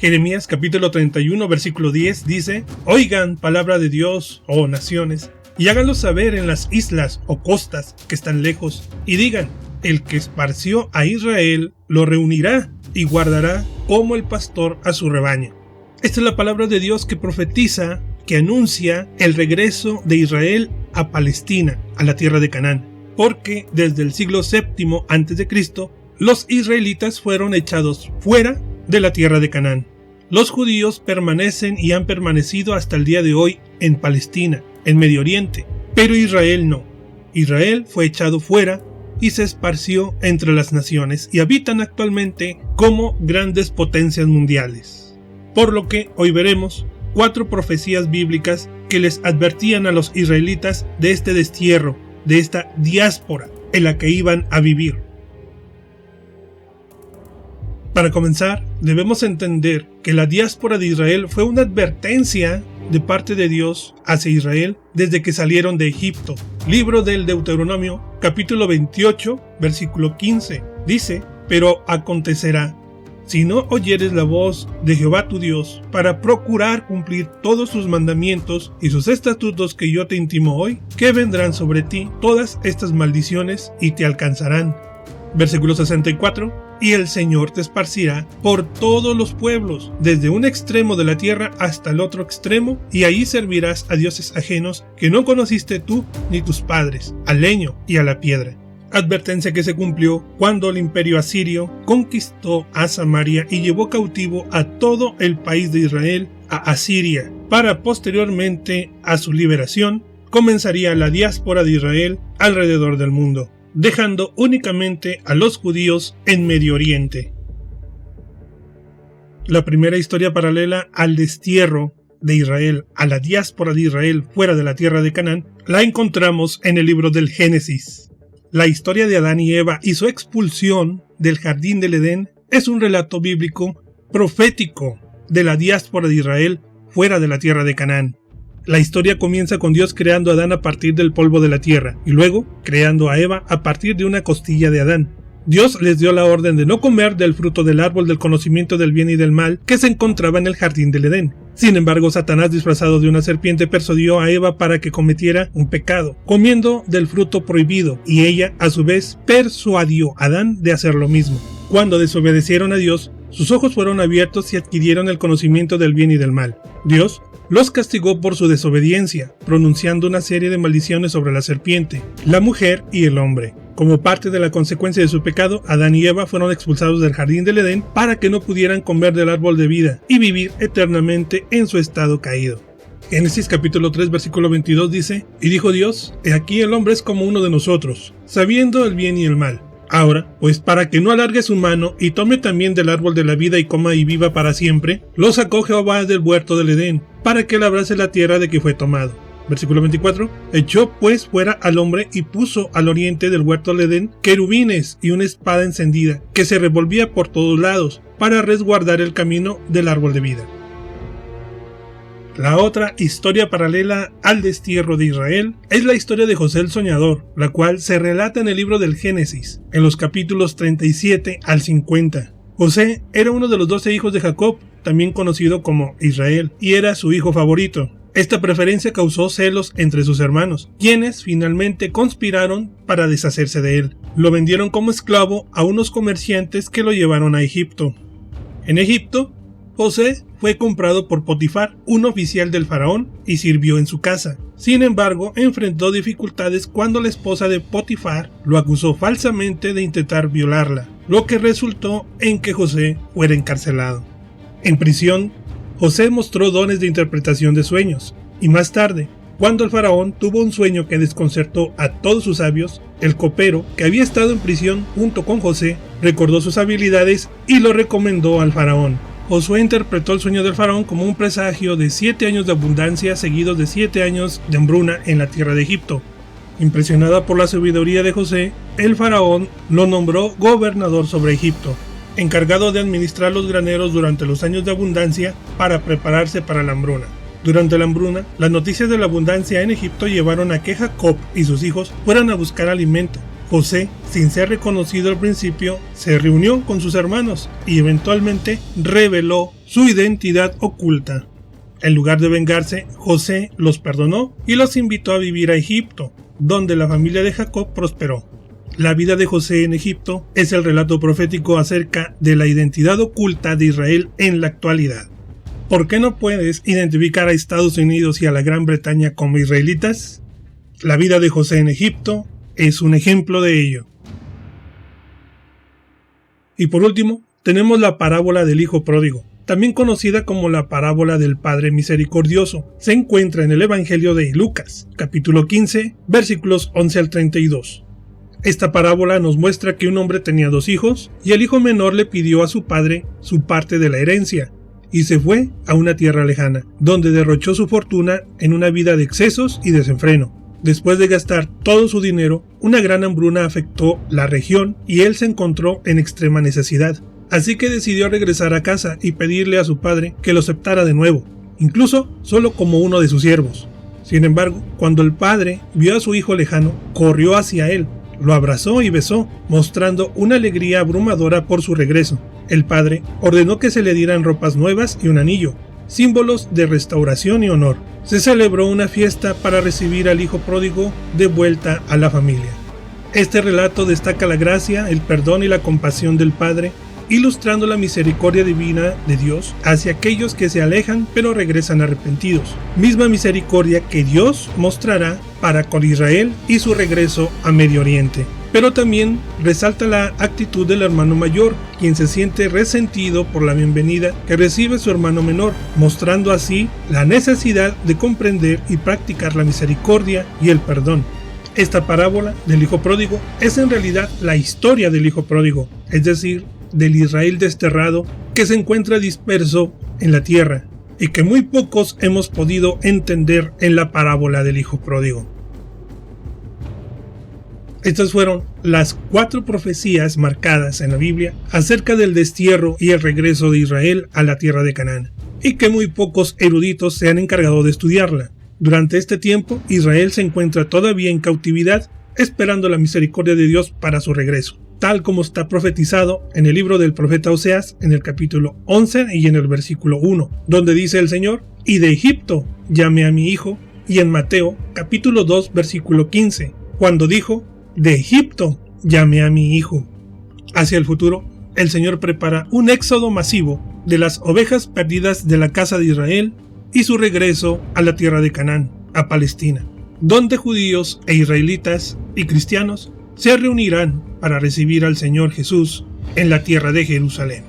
Jeremías capítulo 31 versículo 10 dice: Oigan palabra de Dios, oh naciones, y háganlo saber en las islas o costas que están lejos, y digan: el que esparció a Israel lo reunirá y guardará como el pastor a su rebaño. Esta es la palabra de Dios que profetiza, que anuncia el regreso de Israel a Palestina, a la tierra de Canaán, porque desde el siglo VII a.C., los israelitas fueron echados fuera de la tierra de Canaán. Los judíos permanecen y han permanecido hasta el día de hoy en Palestina, en Medio Oriente, pero Israel no. Israel fue echado fuera y se esparció entre las naciones y habitan actualmente como grandes potencias mundiales. Por lo que hoy veremos 4 profecías bíblicas que les advertían a los israelitas de este destierro, de esta diáspora en la que iban a vivir. Para comenzar, debemos entender que la diáspora de Israel fue una advertencia de parte de Dios hacia Israel desde que salieron de Egipto. Libro del Deuteronomio, capítulo 28, versículo 15, dice: Pero acontecerá, si no oyeres la voz de Jehová tu Dios, para procurar cumplir todos sus mandamientos y sus estatutos que yo te intimo hoy, que vendrán sobre ti todas estas maldiciones y te alcanzarán. Versículo 64: Y el Señor te esparcirá por todos los pueblos, desde un extremo de la tierra hasta el otro extremo, y ahí servirás a dioses ajenos que no conociste tú ni tus padres, al leño y a la piedra. Advertencia que se cumplió cuando el imperio asirio conquistó a Samaria y llevó cautivo a todo el país de Israel a Asiria. Para posteriormente a su liberación, comenzaría la diáspora de Israel alrededor del mundo, dejando únicamente a los judíos en Medio Oriente. La primera historia paralela al destierro de Israel, a la diáspora de Israel fuera de la tierra de Canaán, la encontramos en el libro del Génesis. La historia de Adán y Eva y su expulsión del jardín del Edén es un relato bíblico profético de la diáspora de Israel fuera de la tierra de Canaán. La historia comienza con Dios creando a Adán a partir del polvo de la tierra y luego creando a Eva a partir de una costilla de Adán. Dios les dio la orden de no comer del fruto del árbol del conocimiento del bien y del mal que se encontraba en el jardín del Edén. Sin embargo, Satanás, disfrazado de una serpiente, persuadió a Eva para que cometiera un pecado, comiendo del fruto prohibido, y ella, a su vez, persuadió a Adán de hacer lo mismo. Cuando desobedecieron a Dios, sus ojos fueron abiertos y adquirieron el conocimiento del bien y del mal. Dios los castigó por su desobediencia, pronunciando una serie de maldiciones sobre la serpiente, la mujer y el hombre. Como parte de la consecuencia de su pecado, Adán y Eva fueron expulsados del jardín del Edén para que no pudieran comer del árbol de vida y vivir eternamente en su estado caído. Génesis capítulo 3 versículo 22 dice: Y dijo Dios: He aquí el hombre es como uno de nosotros, sabiendo el bien y el mal. Ahora, pues para que no alargue su mano y tome también del árbol de la vida y coma y viva para siempre, lo sacó Jehová del huerto del Edén, para que labrase la tierra de que fue tomado. Versículo 24: Echó pues fuera al hombre y puso al oriente del huerto del Edén querubines y una espada encendida, que se revolvía por todos lados, para resguardar el camino del árbol de vida. La otra historia paralela al destierro de Israel es la historia de José el Soñador, la cual se relata en el libro del Génesis, en los capítulos 37 al 50. José era uno de los 12 hijos de Jacob, también conocido como Israel, y era su hijo favorito. Esta preferencia causó celos entre sus hermanos, quienes finalmente conspiraron para deshacerse de él. Lo vendieron como esclavo a unos comerciantes que lo llevaron a Egipto. En Egipto, José fue comprado por Potifar, un oficial del faraón, y sirvió en su casa. Sin embargo, enfrentó dificultades cuando la esposa de Potifar lo acusó falsamente de intentar violarla, lo que resultó en que José fuera encarcelado. En prisión, José mostró dones de interpretación de sueños, y más tarde, cuando el faraón tuvo un sueño que desconcertó a todos sus sabios, el copero, que había estado en prisión junto con José, recordó sus habilidades y lo recomendó al faraón. Josué interpretó el sueño del faraón como un presagio de 7 años de abundancia seguidos de 7 años de hambruna en la tierra de Egipto. Impresionada por la sabiduría de José, el faraón lo nombró gobernador sobre Egipto, encargado de administrar los graneros durante los años de abundancia para prepararse para la hambruna. Durante la hambruna, las noticias de la abundancia en Egipto llevaron a que Jacob y sus hijos fueran a buscar alimento, José, sin ser reconocido al principio, se reunió con sus hermanos y eventualmente reveló su identidad oculta. En lugar de vengarse, José los perdonó y los invitó a vivir a Egipto, donde la familia de Jacob prosperó. La vida de José en Egipto es el relato profético acerca de la identidad oculta de Israel en la actualidad. ¿Por qué no puedes identificar a Estados Unidos y a la Gran Bretaña como israelitas? La vida de José en Egipto es un ejemplo de ello. Y por último, tenemos la parábola del hijo pródigo, también conocida como la parábola del Padre Misericordioso. Se encuentra en el Evangelio de Lucas, capítulo 15, versículos 11 al 32. Esta parábola nos muestra que un hombre tenía 2 hijos y el hijo menor le pidió a su padre su parte de la herencia y se fue a una tierra lejana, donde derrochó su fortuna en una vida de excesos y desenfreno. Después de gastar todo su dinero, una gran hambruna afectó la región y él se encontró en extrema necesidad. Así que decidió regresar a casa y pedirle a su padre que lo aceptara de nuevo, incluso solo como uno de sus siervos. Sin embargo, cuando el padre vio a su hijo lejano, corrió hacia él, lo abrazó y besó, mostrando una alegría abrumadora por su regreso. El padre ordenó que se le dieran ropas nuevas y un anillo, símbolos de restauración y honor. Se celebró una fiesta para recibir al hijo pródigo de vuelta a la familia. Este relato destaca la gracia, el perdón y la compasión del Padre, ilustrando la misericordia divina de Dios hacia aquellos que se alejan pero regresan arrepentidos. Misma misericordia que Dios mostrará para con Israel y su regreso a Medio Oriente. Pero también resalta la actitud del hermano mayor, quien se siente resentido por la bienvenida que recibe su hermano menor, mostrando así la necesidad de comprender y practicar la misericordia y el perdón. Esta parábola del hijo pródigo es en realidad la historia del hijo pródigo, es decir, del Israel desterrado que se encuentra disperso en la tierra y que muy pocos hemos podido entender en la parábola del hijo pródigo. Estas fueron las 4 profecías marcadas en la Biblia acerca del destierro y el regreso de Israel a la tierra de Canaán, y que muy pocos eruditos se han encargado de estudiarla. Durante este tiempo, Israel se encuentra todavía en cautividad, esperando la misericordia de Dios para su regreso, tal como está profetizado en el libro del profeta Oseas, en el capítulo 11 y en el versículo 1, donde dice el Señor: «Y de Egipto llamé a mi hijo», y en Mateo, capítulo 2, versículo 15, cuando dijo: «De Egipto llamé a mi hijo». Hacia el futuro, el Señor prepara un éxodo masivo de las ovejas perdidas de la casa de Israel y su regreso a la tierra de Canaán, a Palestina, donde judíos e israelitas y cristianos se reunirán para recibir al Señor Jesús en la tierra de Jerusalén.